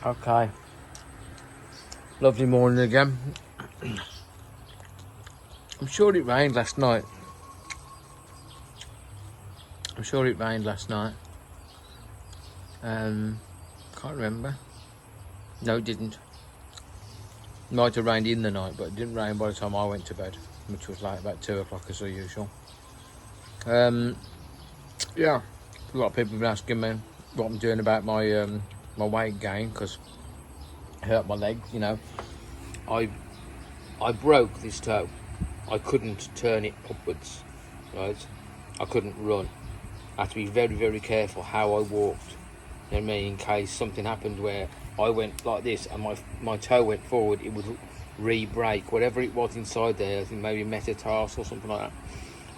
Okay. Lovely morning again. I'm sure it rained last night. Can't remember. No, it didn't. Might have rained in the night, but it didn't rain by the time I went to bed, which was like about 2 o'clock as usual. Yeah, a lot of people have been asking me what I'm doing about my my weight gain because I hurt my leg. I broke this toe. I couldn't turn it upwards, right? I couldn't run. I had to be very, very careful how I walked. You know what I mean? In case something happened where I went like this and my toe went forward, it would re-break. Whatever it was inside there, I think maybe metatarsal or something like that.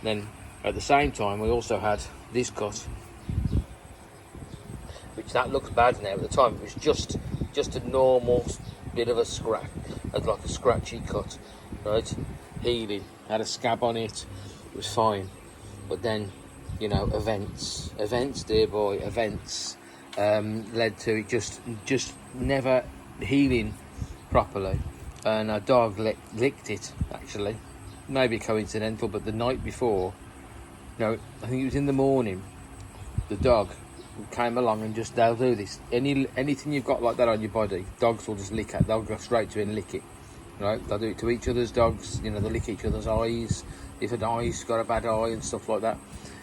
Then at the same time, we also had this cut, which that looks bad now. At the time, it was just a normal bit of a scratch, like a scratchy cut, right? Healing, had a scab on it, it was fine. But then, events, dear boy, events led to it just never healing properly. And a dog licked it, actually. Maybe coincidental, but the night before, I think it was in the morning, the dog came along and they'll do this. Anything you've got like that on your body, dogs will just lick it. They'll go straight to it and lick it. Right? They'll do it to each other's dogs. They lick each other's eyes. If an eye's got a bad eye and stuff like that.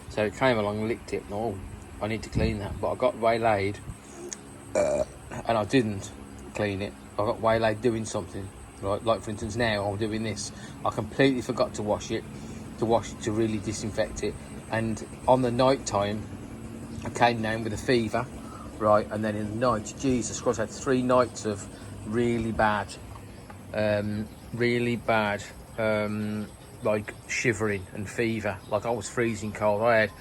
So it came along and licked it. Oh, I need to clean that. But I got waylaid and I didn't clean it. I got waylaid doing something. Right? Like for instance now I'm doing this. I completely forgot to wash it, to really disinfect it. And on the night time, I came down with a fever, right? And then in the night, Jesus Christ, I had 3 nights of really bad, like shivering and fever. Like I was freezing cold. I had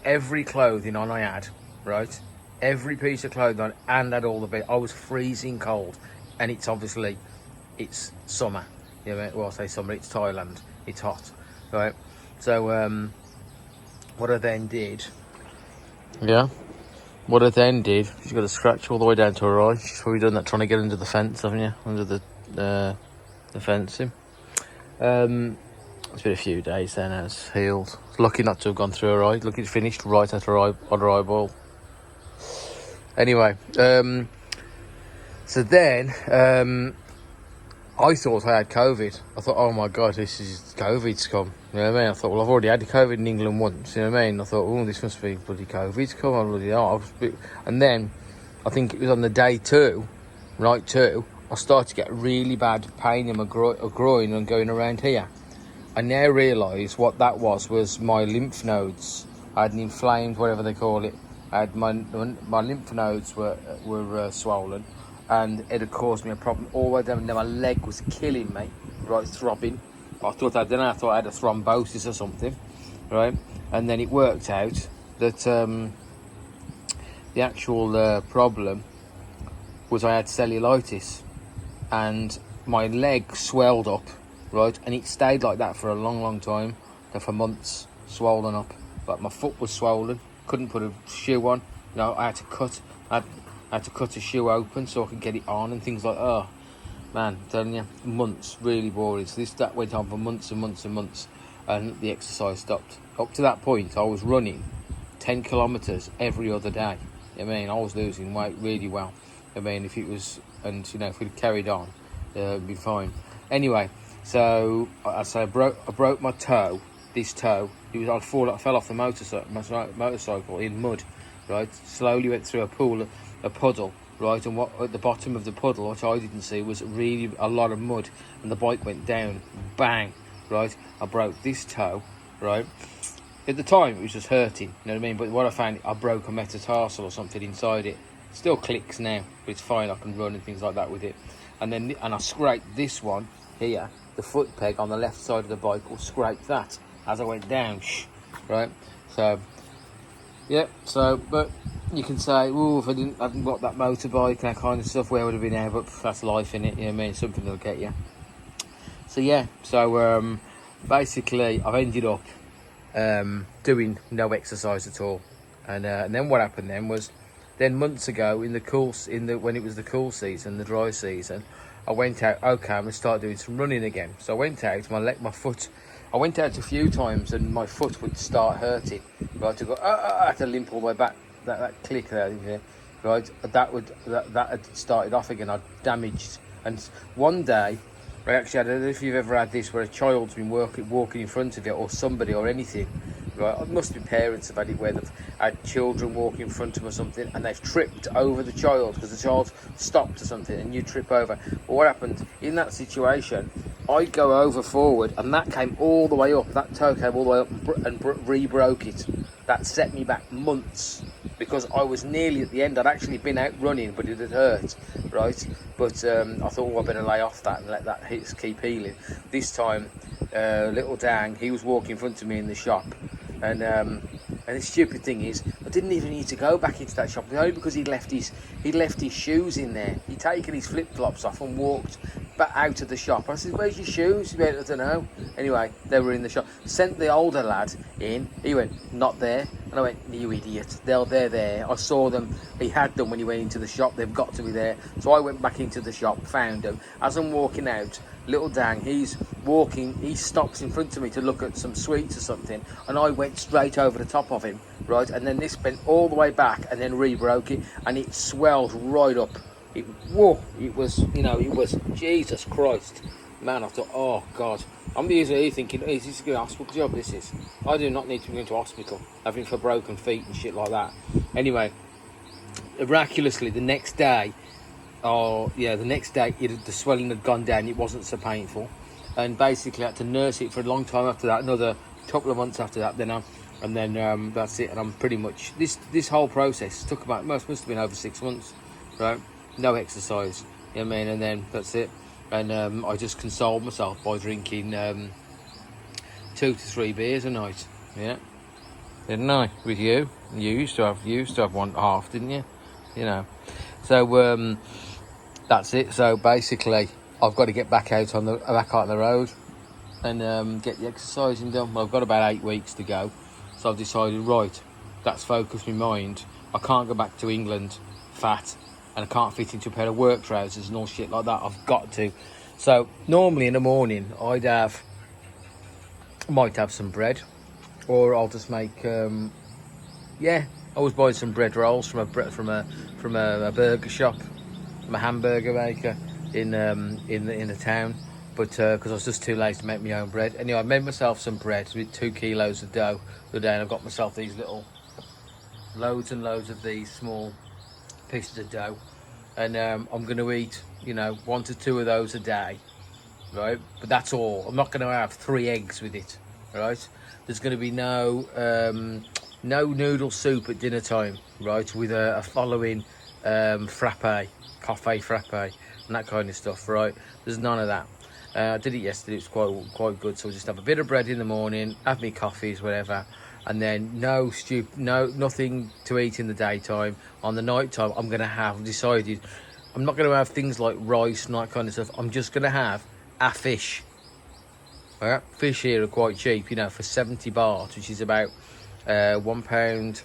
every clothing on I had, right? Every piece of clothing on, and had all the bit. I was freezing cold, and it's summer. Well, I say summer. It's Thailand. It's hot, right? So what I then did. Yeah. What I then did, she's got a scratch all the way down to her eye. She's probably done that trying to get under the fence, haven't you? Under the fencing. It's been a few days then, now it's healed. It's lucky not to have gone through her eye. Look, it's finished right at her eye, on her eyeball. Anyway, so then, I thought I had COVID. I thought, oh my God, this is COVID's come. You know what I mean? I thought, well, I've already had COVID in England once. You know what I mean? I thought, oh, this must be bloody COVID's come. I bloody know. And then, I think it was on the day 2, night 2, I started to get really bad pain in my groin and going around here. I now realise what that was my lymph nodes. I had an inflamed, whatever they call it. I had my lymph nodes were swollen. And it had caused me a problem all the way down. And then my leg was killing me, right, throbbing. I thought I had a thrombosis or something, right? And then it worked out that the actual problem was I had cellulitis, and my leg swelled up, right? And it stayed like that for a long, long time, for months, swollen up. But my foot was swollen, couldn't put a shoe on. I had to cut. I had to cut a shoe open so I could get it on and things like that. Oh, man, I'm telling you, months, really boring. So that went on for months and months and months, and the exercise stopped. Up to that point, I was running 10 kilometres every other day. I mean, I was losing weight really well. I mean, if if we'd carried on, it'd be fine. Anyway, so I broke my toe, this toe. I fell off the motorcycle in mud, right? Slowly went through a puddle, right, and what at the bottom of the puddle, what I didn't see, was really a lot of mud, and the bike went down, bang, right. I broke this toe, right. At the time, it was just hurting, you know what I mean? But what I found, I broke a metatarsal or something inside it. Still clicks now, but it's fine. I can run and things like that with it. And I scraped this one here, the foot peg on the left side of the bike, or scraped that as I went down, right. So, yeah. But you can say, oh, if I hadn't got that motorbike, that kind of stuff, where would have been now? But that's life, innit? You know what I mean? Something that'll get you. So yeah, basically I've ended up doing no exercise at all, and then what happened then was Then months ago, when it was the cool season, the dry season, I went out. Okay, I'm gonna start doing some running again. So I went out. My foot. I went out a few times, and my foot would start hurting. Right, to go. I had to limp all the way back. That click there, yeah, right. That had started off again. I damaged. And one day, I don't know if you've ever had this, where a child's been walking in front of you, or somebody, or anything. Right, it must be parents have had it where they've had children walk in front of them or something, and they've tripped over the child because the child stopped or something, and you trip over. But what happened in that situation? I go over forward, and that came all the way up. That toe came all the way up and re-broke it. That set me back months because I was nearly at the end. I'd actually been out running, but it had hurt, right? But I thought, I better lay off that and let that keep healing. This time, little Dang, he was walking in front of me in the shop. And the stupid thing is, I didn't even need to go back into that shop, only because he'd left his shoes in there. He'd taken his flip-flops off and walked back out of the shop. I said, "Where's your shoes?" He went, "I don't know." Anyway, they were in the shop. Sent the older lad in. He went, "Not there." And I went, "You idiot. They're there. I saw them. He had them when he went into the shop. They've got to be there." So I went back into the shop, found them. As I'm walking out, little Dang, he's walking, he stops in front of me to look at some sweets or something, and I went straight over the top of him, right? And then this bent all the way back and then re-broke it, and it swelled right up. It was Jesus Christ, man. I thought, oh God, I'm usually thinking, is this a good hospital job? This is. I do not need to go into hospital having for broken feet and shit like that. Anyway, miraculously the next day, the swelling had gone down. It wasn't so painful, and basically I had to nurse it for a long time after that. Another couple of months after that. Then that's it. And I'm pretty much this whole process took about must have been over 6 months, right? No exercise, you know what I mean? And then that's it. And I just consoled myself by drinking 2 to 3 beers a night. Yeah, didn't I? With you used to have 1.5, didn't you? You know. So that's it. So basically, I've got to get back out on the road and get the exercising done. Well, I've got about 8 weeks to go, so I've decided, right, that's focused my mind. I can't go back to England fat, and I can't fit into a pair of work trousers and all shit like that. I've got to. So normally in the morning, I might have some bread, or I'll just make I was buying some bread rolls from a burger shop, from a hamburger maker in the town, but because I was just too lazy to make my own bread. Anyway, I made myself some bread with 2 kilos of dough the other day, and I've got myself these little loads and loads of these small pieces of dough, and I'm going to eat 1 to 2 of those a day, right? But that's all. I'm not going to have 3 eggs with it, right? There's going to be no noodle soup at dinner time, right, with a following coffee frappe and that kind of stuff, right? There's none of that. I did it yesterday. It was quite good. So I'll just have a bit of bread in the morning, have me coffees, whatever, and then nothing to eat in the daytime. On the night time, I'm going to have decided I'm not going to have things like rice and that kind of stuff. I'm just going to have a fish. Right? Fish here are quite cheap, for 70 baht, which is about £1.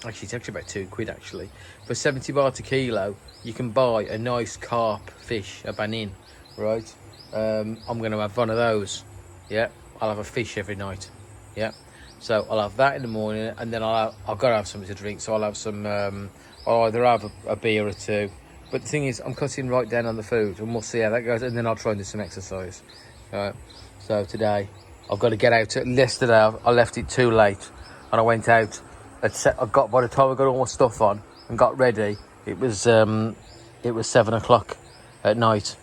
Actually, it's actually about £2 actually. For 70 baht a kilo, you can buy a nice carp fish, a banin, right? I'm going to have one of those. Yeah, I'll have a fish every night. Yeah, so I'll have that in the morning, and then I've got to have something to drink. So I'll have some. I'll either have a beer or 2. But the thing is, I'm cutting right down on the food, and we'll see how that goes. And then I'll try and do some exercise. All right. So today, I've got to get out. Yesterday, I left it too late, and I went out. By the time I got all my stuff on and got ready, it was 7 o'clock at night.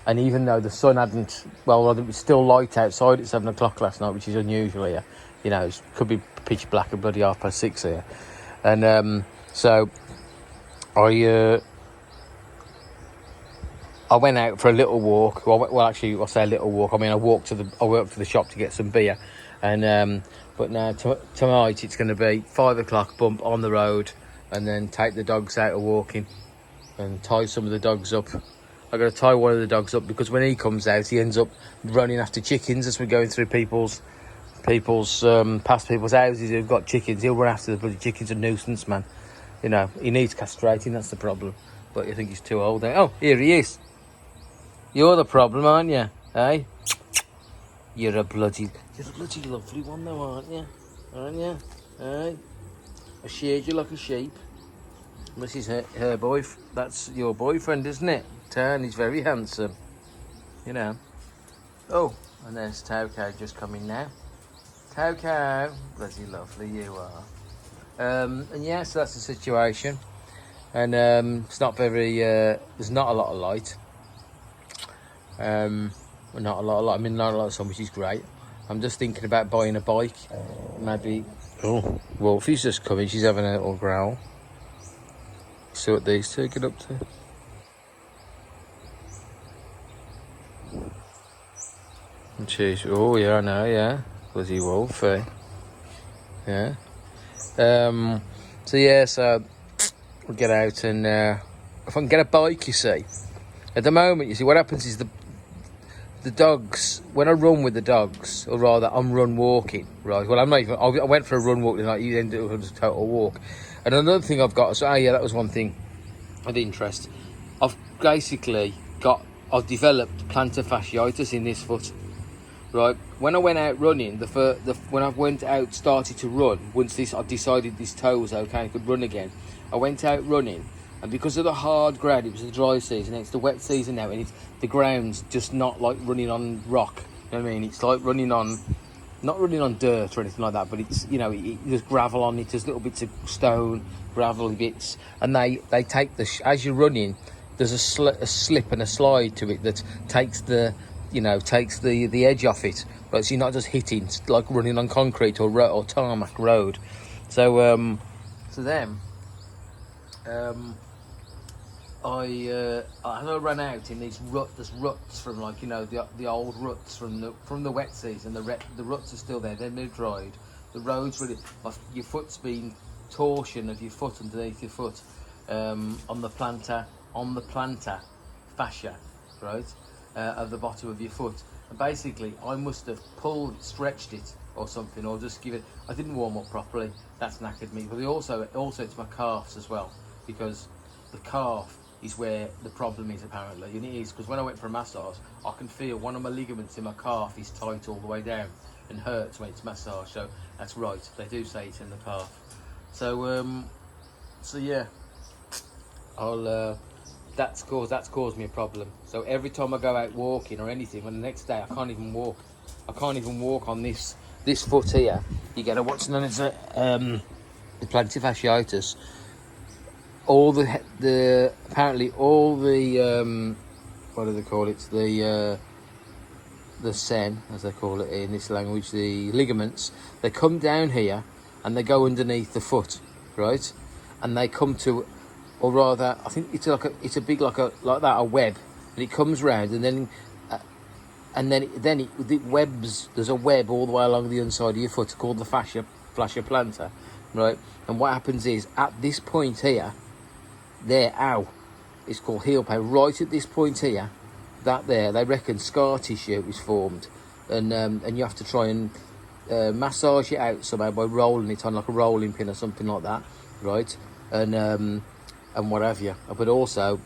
And even though the sun it was still light outside at 7 o'clock last night, which is unusual here. It could be pitch black at bloody 6:30 here. And so I went out for a little walk. Well, actually, I say a little walk. I mean, I walked to the shop to get some beer, and but now tonight it's going to be 5 o'clock. Bump on the road, and then take the dogs out walking, and tie some of the dogs up. I got to tie one of the dogs up because when he comes out, he ends up running after chickens as we're going through past people's houses who've got chickens. He'll run after the bloody chickens. A nuisance, man. You know, he needs castrating, that's the problem. But you think he's too old there. Oh, here he is. You're the problem, aren't you? Hey? You're a bloody lovely one though, aren't you? Aren't you? Hey? I sheared you like a sheep. This is her boyfriend. That's your boyfriend, isn't it? Turn, he's very handsome. You know. Oh, and there's Toko just coming now. Toko, bloody lovely you are. And yeah, so that's the situation. And it's not very, there's not a lot of light. Not a lot of light, I mean not a lot of sun, which is great. I'm just thinking about buying a bike. Maybe, oh, Wolfie's just coming, she's having a little growl. See what these two get up to. And she's, oh yeah, I know, yeah. Bloody Wolfie. Yeah. So yeah, so we'll get out and if I can get a bike, you see. At the moment, you see, what happens is the dogs, when I run with the dogs, or rather I'm run walking, right? Well, I'm not even, I went for a run walk tonight, you ended up with a total walk. And another thing I've got, so yeah, that was one thing of interest. I've developed plantar fasciitis in this foot. Right, when I went out running, when I went out, started to run, once I decided this toe was okay, I could run again. I went out running, and because of the hard ground, it was the dry season, it's the wet season now, and the ground's just not like running on rock. You know what I mean? It's like running on, not running on dirt or anything like that, but it's, you know, there's gravel on it, there's little bits of stone, gravelly bits, and they take as you're running, there's a slip and a slide to it that takes the edge off it, but so you're not just hitting, it's like running on concrete or tarmac road. So I ran out in these ruts from, like, you know, the old ruts from the wet season. The ruts are still there, then they're dried. The road's really, your foot's been torsion of your foot underneath your foot, on the plantar fascia, right? Of the bottom of your foot, and basically I must have stretched it or something, or just give it. I didn't warm up properly. That's knackered me. But also it's my calves as well, because the calf is where the problem is apparently, and it is because when I went for a massage, I can feel one of my ligaments in my calf is tight all the way down and hurts when it's massaged. So that's right. They do say it's in the calf. So yeah, That's caused me a problem. So every time I go out walking or anything, and the next day I can't even walk. I can't even walk on this foot here. You get what's known as the plantar fasciitis. Apparently all the what do they call it? The sen, as they call it in this language, the ligaments. They come down here and they go underneath the foot, right? And they come to. Or rather, I think it's a big like a web, and it comes round, and then it webs. There's a web all the way along the inside of your foot called the fascia plantar, right? And what happens is at this point here, it's called heel pain. Right at this point here, they reckon scar tissue is formed, and you have to try and massage it out somehow by rolling it on like a rolling pin or something like that, right? And what have you. But also,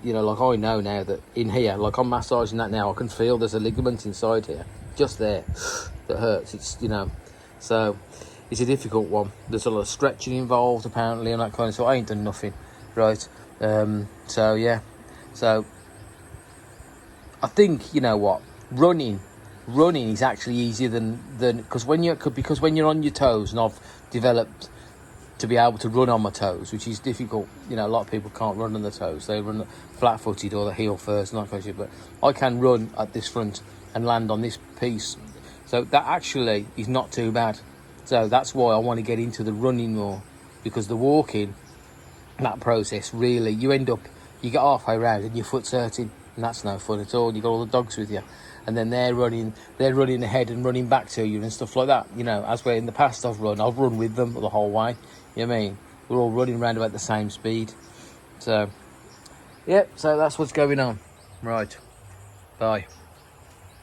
you know, like I know now that in here, like I'm massaging that now, I can feel there's a ligament inside here, just there, that hurts. It's, you know, so it's a difficult one. There's a lot of stretching involved apparently and that kind of, so I ain't done nothing, right? So yeah, so I think, you know what, running is actually easier than because when you're on your toes, and I've developed to be able to run on my toes, which is difficult. You know, a lot of people can't run on their toes. They run flat-footed or the heel first and that kind of shit. But I can run at this front and land on this piece. So that actually is not too bad. So that's why I want to get into the running more, because the walking, that process, really, you get halfway around and your foot's hurting, and that's no fun at all. You got all the dogs with you, and then they're running ahead and running back to you and stuff like that. You know, as where in the past I've run with them the whole way. You know what I mean? We're all running around about the same speed. So, yeah, so that's what's going on. Right. Bye.